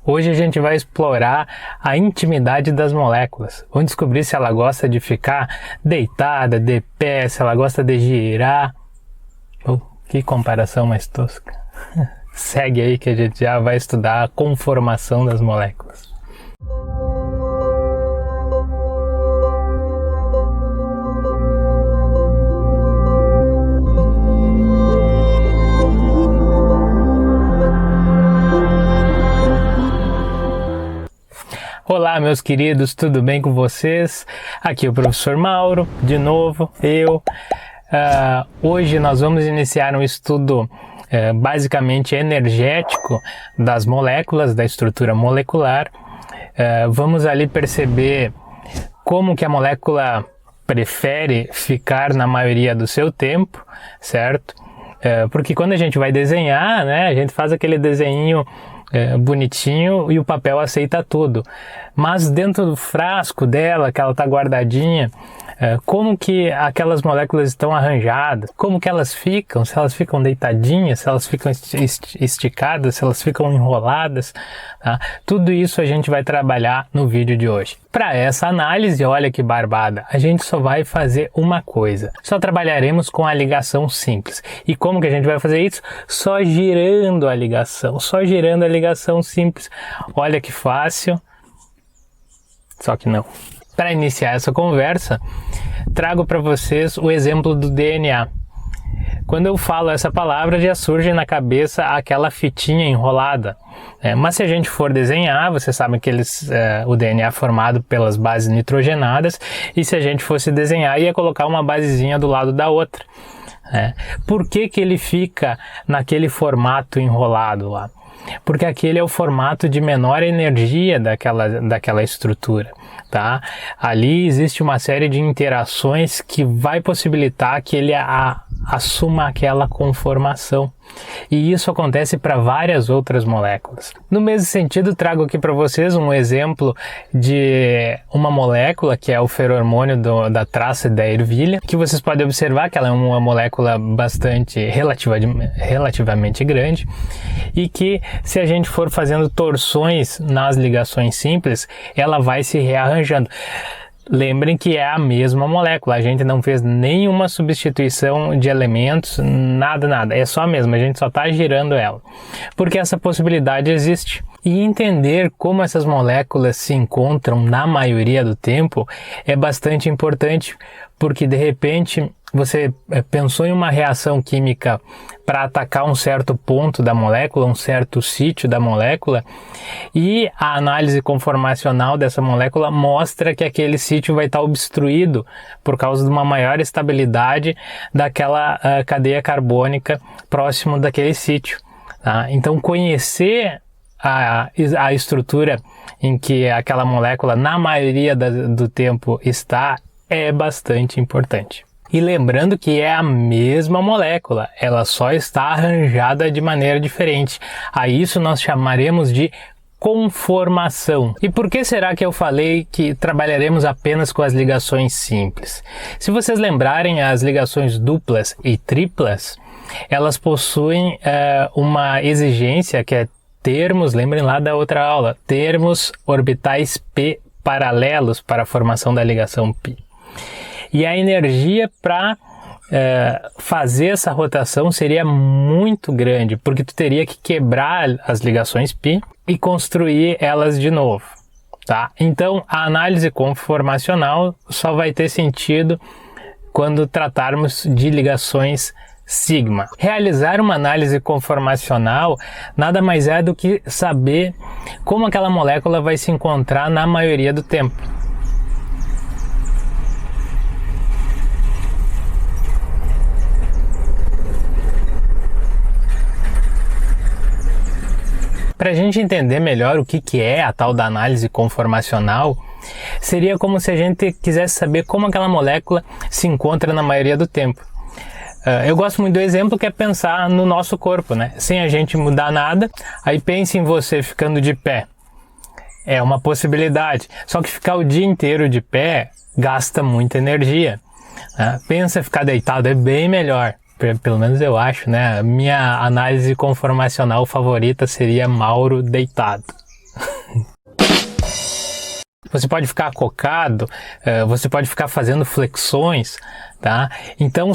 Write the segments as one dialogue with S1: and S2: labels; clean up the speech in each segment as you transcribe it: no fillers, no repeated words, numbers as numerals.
S1: Hoje a gente vai explorar a intimidade das moléculas. Vamos descobrir se ela gosta de ficar deitada, de pé, se ela gosta de girar. Oh, que comparação mais tosca. Segue aí que a gente já vai estudar a conformação das moléculas. Olá, meus queridos, tudo bem com vocês? Aqui é o professor Mauro, de novo, eu. Hoje nós vamos iniciar um estudo basicamente energético das moléculas, da estrutura molecular. Vamos ali perceber como que a molécula prefere ficar na maioria do seu tempo, certo? Porque quando a gente vai desenhar, né, a gente faz aquele desenho bonitinho e o papel aceita tudo. Mas dentro do frasco dela, que ela está guardadinha, como que aquelas moléculas estão arranjadas, como que elas ficam, se elas ficam deitadinhas, se elas ficam esticadas, se elas ficam enroladas, tá? Tudo isso a gente vai trabalhar no vídeo de hoje. Para essa análise, olha que barbada, a gente só vai fazer uma coisa, só trabalharemos com a ligação simples. E como que a gente vai fazer isso? Só girando a ligação simples. Olha que fácil, só que não. Para iniciar essa conversa, trago para vocês o exemplo do DNA. Quando eu falo essa palavra, já surge na cabeça aquela fitinha enrolada. Mas se a gente for desenhar, vocês sabem que o DNA é formado pelas bases nitrogenadas, e se a gente fosse desenhar, ia colocar uma basezinha do lado da outra. Por que que ele fica naquele formato enrolado lá? Porque aquele é o formato de menor energia daquela estrutura, tá? Ali existe uma série de interações que vai possibilitar que ele assuma aquela conformação. E isso acontece para várias outras moléculas. No mesmo sentido, trago aqui para vocês um exemplo de uma molécula que é o feromônio da traça da ervilha, que vocês podem observar que ela é uma molécula relativamente grande e que, se a gente for fazendo torções nas ligações simples, ela vai se rearranjando. Lembrem que é a mesma molécula, a gente não fez nenhuma substituição de elementos, nada, é só a mesma, a gente só está girando ela, porque essa possibilidade existe. E entender como essas moléculas se encontram na maioria do tempo é bastante importante, porque de repente você pensou em uma reação química para atacar um certo ponto da molécula, um certo sítio da molécula, e a análise conformacional dessa molécula mostra que aquele sítio vai estar obstruído por causa de uma maior estabilidade daquela cadeia carbônica próximo daquele sítio. Tá? Então, conhecer a estrutura em que aquela molécula, na maioria do tempo, está é bastante importante. E lembrando que é a mesma molécula, ela só está arranjada de maneira diferente. A isso nós chamaremos de conformação. E por que será que eu falei que trabalharemos apenas com as ligações simples? Se vocês lembrarem, as ligações duplas e triplas, elas possuem uma exigência que é termos, lembrem lá da outra aula, termos orbitais p paralelos para a formação da ligação π. E a energia para fazer essa rotação seria muito grande, porque tu teria que quebrar as ligações π e construir elas de novo, tá? Então, a análise conformacional só vai ter sentido quando tratarmos de ligações sigma. Realizar uma análise conformacional nada mais é do que saber como aquela molécula vai se encontrar na maioria do tempo. Para a gente entender melhor o que é a tal da análise conformacional, seria como se a gente quisesse saber como aquela molécula se encontra na maioria do tempo. Eu gosto muito do exemplo que é pensar no nosso corpo, né? Sem a gente mudar nada, aí pense em você ficando de pé. É uma possibilidade, só que ficar o dia inteiro de pé gasta muita energia. Pensa ficar deitado, é bem melhor. Pelo menos eu acho, né? A minha análise conformacional favorita seria Mauro deitado. você pode ficar acocado, você pode ficar fazendo flexões, tá? Então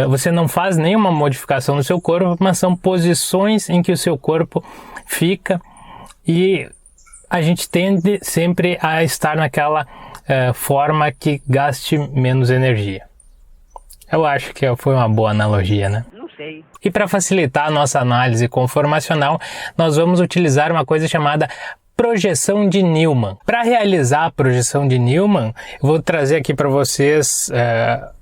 S1: você não faz nenhuma modificação no seu corpo, mas são posições em que o seu corpo fica, e a gente tende sempre a estar naquela forma que gaste menos energia. Eu acho que foi uma boa analogia, né?
S2: Não sei.
S1: E para facilitar a nossa análise conformacional, nós vamos utilizar uma coisa chamada projeção de Newman. Para realizar a projeção de Newman, eu vou trazer aqui para vocês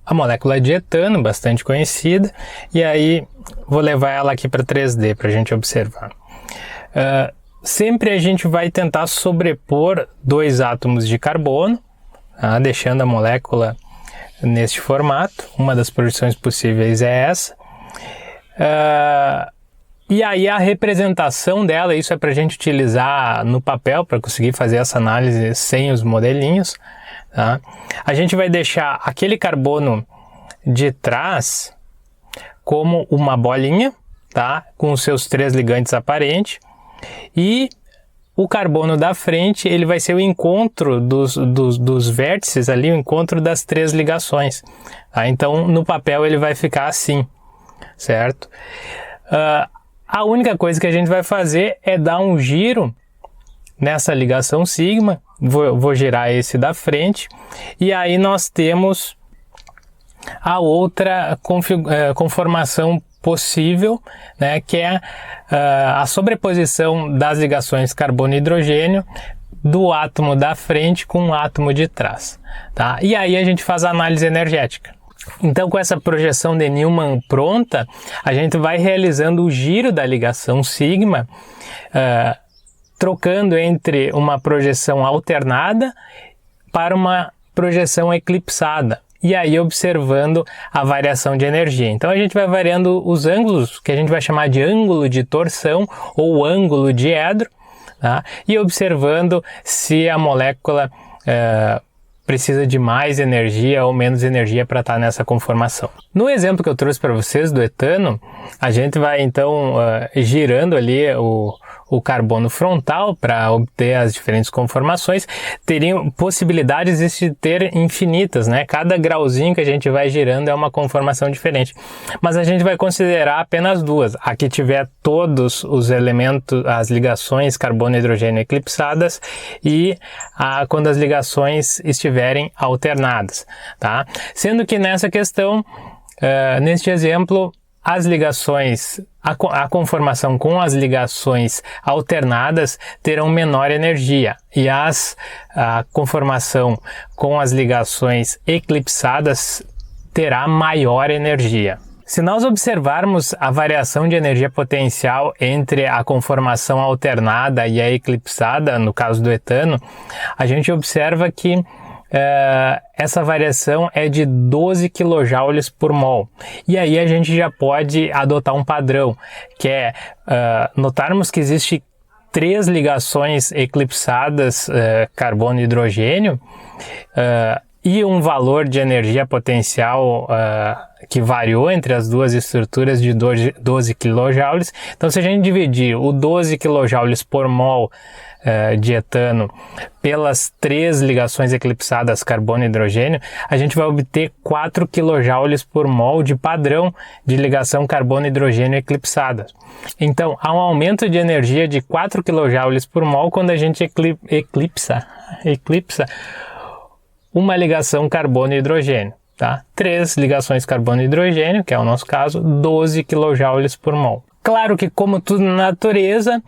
S1: a molécula de etano, bastante conhecida, e aí vou levar ela aqui para 3D para a gente observar. Sempre a gente vai tentar sobrepor dois átomos de carbono, tá? Deixando a molécula neste formato. Uma das projeções possíveis é essa. E aí a representação dela, isso é para a gente utilizar no papel para conseguir fazer essa análise sem os modelinhos, tá? A gente vai deixar aquele carbono de trás como uma bolinha, tá? Com os seus 3 ligantes aparentes, e o carbono da frente ele vai ser o encontro dos vértices ali, o encontro das 3 ligações, tá? Então no papel ele vai ficar assim, certo? A única coisa que a gente vai fazer é dar um giro nessa ligação sigma. Vou girar esse da frente, e aí nós temos a outra conformação possível, né, que é a sobreposição das ligações carbono e hidrogênio do átomo da frente com o átomo de trás, tá? E aí a gente faz a análise energética. Então, com essa projeção de Newman pronta, a gente vai realizando o giro da ligação sigma, trocando entre uma projeção alternada para uma projeção eclipsada, e aí observando a variação de energia. Então a gente vai variando os ângulos, que a gente vai chamar de ângulo de torção ou ângulo de Edro, tá? E observando se a molécula precisa de mais energia ou menos energia para estar nessa conformação. No exemplo que eu trouxe para vocês do etano, a gente vai então girando ali o carbono frontal para obter as diferentes conformações. Teriam possibilidades de ter infinitas, né? Cada grauzinho que a gente vai girando é uma conformação diferente. Mas a gente vai considerar apenas 2. A que tiver todos os elementos, as ligações carbono e hidrogênio eclipsadas, e quando as ligações estiverem alternadas, tá? Sendo que nessa questão, neste exemplo, as ligações, a conformação com as ligações alternadas terão menor energia, e a conformação com as ligações eclipsadas terá maior energia. Se nós observarmos a variação de energia potencial entre a conformação alternada e a eclipsada, no caso do etano, a gente observa que essa variação é de 12 kJ por mol. E aí a gente já pode adotar um padrão, que é notarmos que existe 3 ligações eclipsadas, carbono e hidrogênio, e um valor de energia potencial que variou entre as duas estruturas de 12 kJ. Então, se a gente dividir o 12 kJ por mol de etano pelas 3 ligações eclipsadas carbono e hidrogênio, a gente vai obter 4 kJ por mol de padrão de ligação carbono e hidrogênio eclipsada. Então, há um aumento de energia de 4 kJ por mol quando a gente eclipsa uma ligação carbono e hidrogênio, tá? 3 ligações carbono e hidrogênio, que é o nosso caso, 12 kJ por mol. Claro que, como tudo na natureza,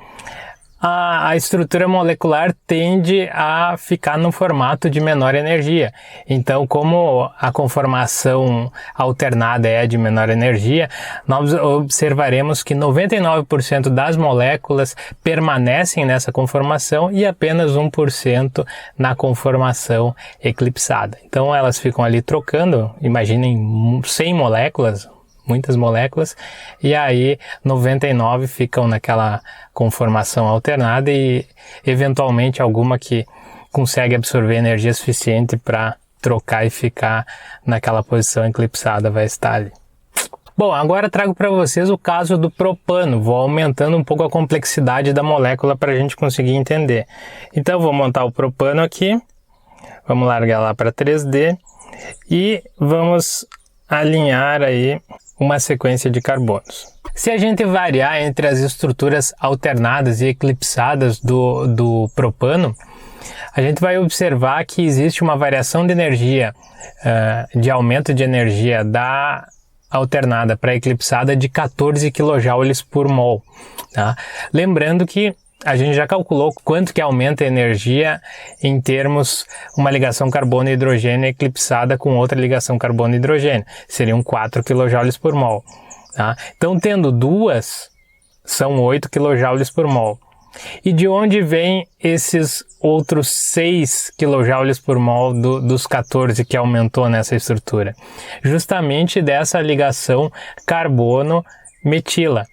S1: a estrutura molecular tende a ficar no formato de menor energia. Então, como a conformação alternada é de menor energia, nós observaremos que 99% das moléculas permanecem nessa conformação e apenas 1% na conformação eclipsada. Então, elas ficam ali trocando, imaginem 100 moléculas, muitas moléculas, e aí 99 ficam naquela conformação alternada e eventualmente alguma que consegue absorver energia suficiente para trocar e ficar naquela posição eclipsada vai estar ali. Bom, agora trago para vocês o caso do propano. Vou aumentando um pouco a complexidade da molécula para a gente conseguir entender. Então, vou montar o propano aqui. Vamos largar lá para 3D e vamos alinhar aí uma sequência de carbonos. Se a gente variar entre as estruturas alternadas e eclipsadas do propano, a gente vai observar que existe uma variação de energia, de aumento de energia da alternada para eclipsada de 14 kJ por mol. Tá? Lembrando que a gente já calculou quanto que aumenta a energia em termos uma ligação carbono-hidrogênio eclipsada com outra ligação carbono-hidrogênio. Seriam 4 kJ por mol. Tá? Então, tendo duas, são 8 kJ por mol. E de onde vem esses outros 6 kJ por mol dos 14 que aumentou nessa estrutura? Justamente dessa ligação carbono-metila.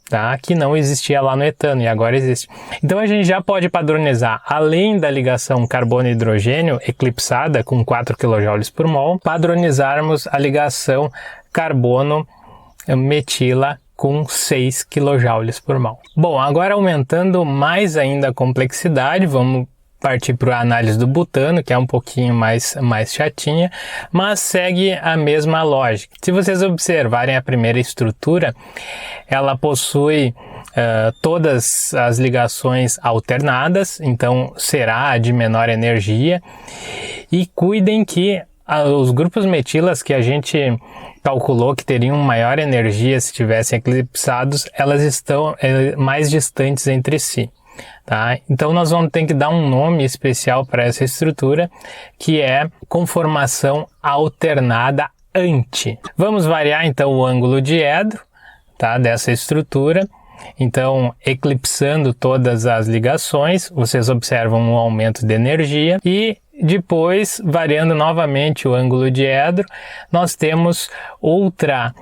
S1: Tá? Que não existia lá no etano e agora existe. Então a gente já pode padronizar, além da ligação carbono-hidrogênio eclipsada com 4 kJ por mol, padronizarmos a ligação carbono-metila com 6 kJ por mol. Bom, agora aumentando mais ainda a complexidade, vamos partir para a análise do butano, que é um pouquinho mais chatinha, mas segue a mesma lógica. Se vocês observarem a primeira estrutura, ela possui todas as ligações alternadas, então será a de menor energia, e cuidem que os grupos metilas que a gente calculou que teriam maior energia se tivessem eclipsados, elas estão mais distantes entre si. Tá? Então nós vamos ter que dar um nome especial para essa estrutura, que é conformação alternada anti. Vamos variar então o ângulo diedro, tá, dessa estrutura. Então, eclipsando todas as ligações, vocês observam um aumento de energia e depois, variando novamente o ângulo diedro, nós temos outra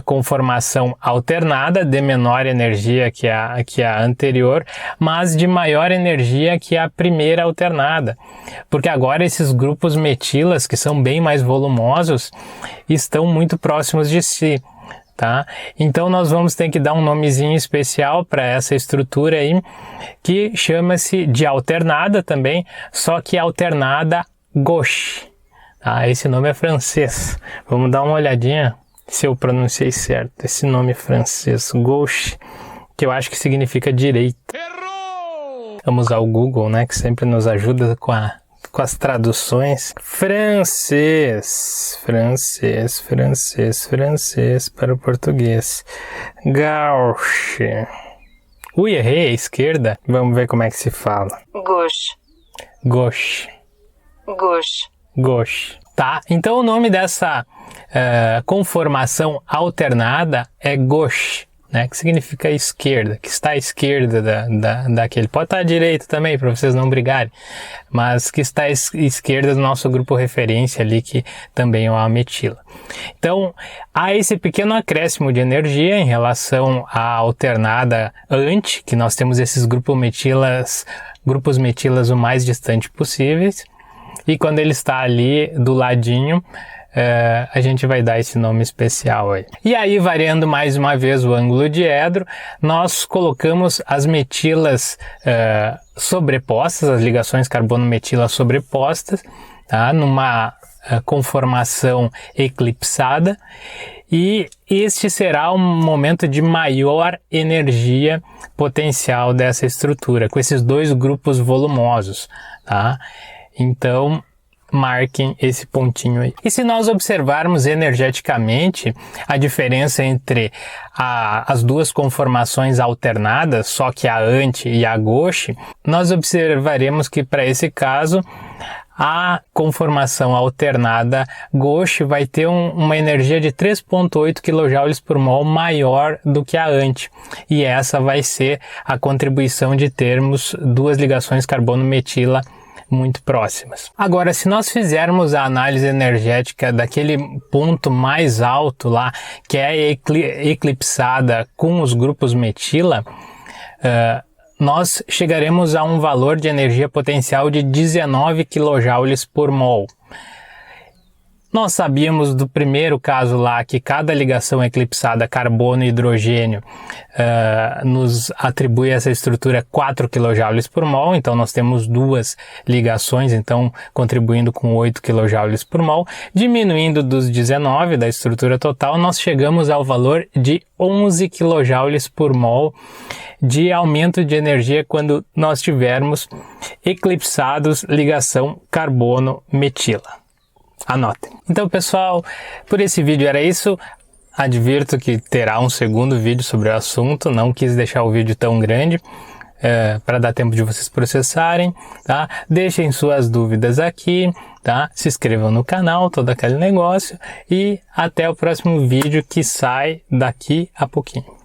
S1: conformação alternada de menor energia que a anterior, mas de maior energia que a primeira alternada, porque agora esses grupos metilas, que são bem mais volumosos, estão muito próximos de si. Tá? Então nós vamos ter que dar um nomezinho especial para essa estrutura aí, que chama-se de alternada também, só que alternada gauche. Tá? Esse nome é francês. Vamos dar uma olhadinha se eu pronunciei certo. Esse nome francês, gauche, que eu acho que significa direita. Errou! Vamos ao Google, né, que sempre nos ajuda com as traduções. Francês para o português. Gauche. Ui, errei a esquerda. Vamos ver como é que se fala. Gauche. Tá, então o nome dessa conformação alternada é gauche, né, que significa esquerda, que está à esquerda daquele. Pode estar à direita também, para vocês não brigarem, mas que está à esquerda do nosso grupo referência ali, que também é a metila. Então, há esse pequeno acréscimo de energia em relação à alternada anti, que nós temos esses grupos metilas o mais distante possíveis, e quando ele está ali do ladinho, a gente vai dar esse nome especial aí. E aí, variando mais uma vez o ângulo diedro, nós colocamos as metilas sobrepostas, as ligações carbono-metila sobrepostas, tá? Numa conformação eclipsada, e este será um momento de maior energia potencial dessa estrutura, com esses dois grupos volumosos, tá? Então, marquem esse pontinho aí. E se nós observarmos energeticamente a diferença entre as duas conformações alternadas, só que a anti e a gauche, nós observaremos que para esse caso a conformação alternada gauche vai ter uma energia de 3,8 kJ por mol maior do que a anti. E essa vai ser a contribuição de termos duas ligações carbono-metila muito próximas. Agora, se nós fizermos a análise energética daquele ponto mais alto lá, que é eclipsada com os grupos metila, nós chegaremos a um valor de energia potencial de 19 kJ por mol. Nós sabíamos do primeiro caso lá que cada ligação eclipsada carbono e hidrogênio nos atribui essa estrutura 4 kJ por mol, então nós temos duas ligações, então contribuindo com 8 kJ por mol, diminuindo dos 19 da estrutura total, nós chegamos ao valor de 11 kJ por mol de aumento de energia quando nós tivermos eclipsados ligação carbono-metila. Anotem. Então, pessoal, por esse vídeo era isso. Advirto que terá um segundo vídeo sobre o assunto, não quis deixar o vídeo tão grande para dar tempo de vocês processarem, tá? Deixem suas dúvidas aqui, tá? Se inscrevam no canal, todo aquele negócio, e até o próximo vídeo que sai daqui a pouquinho.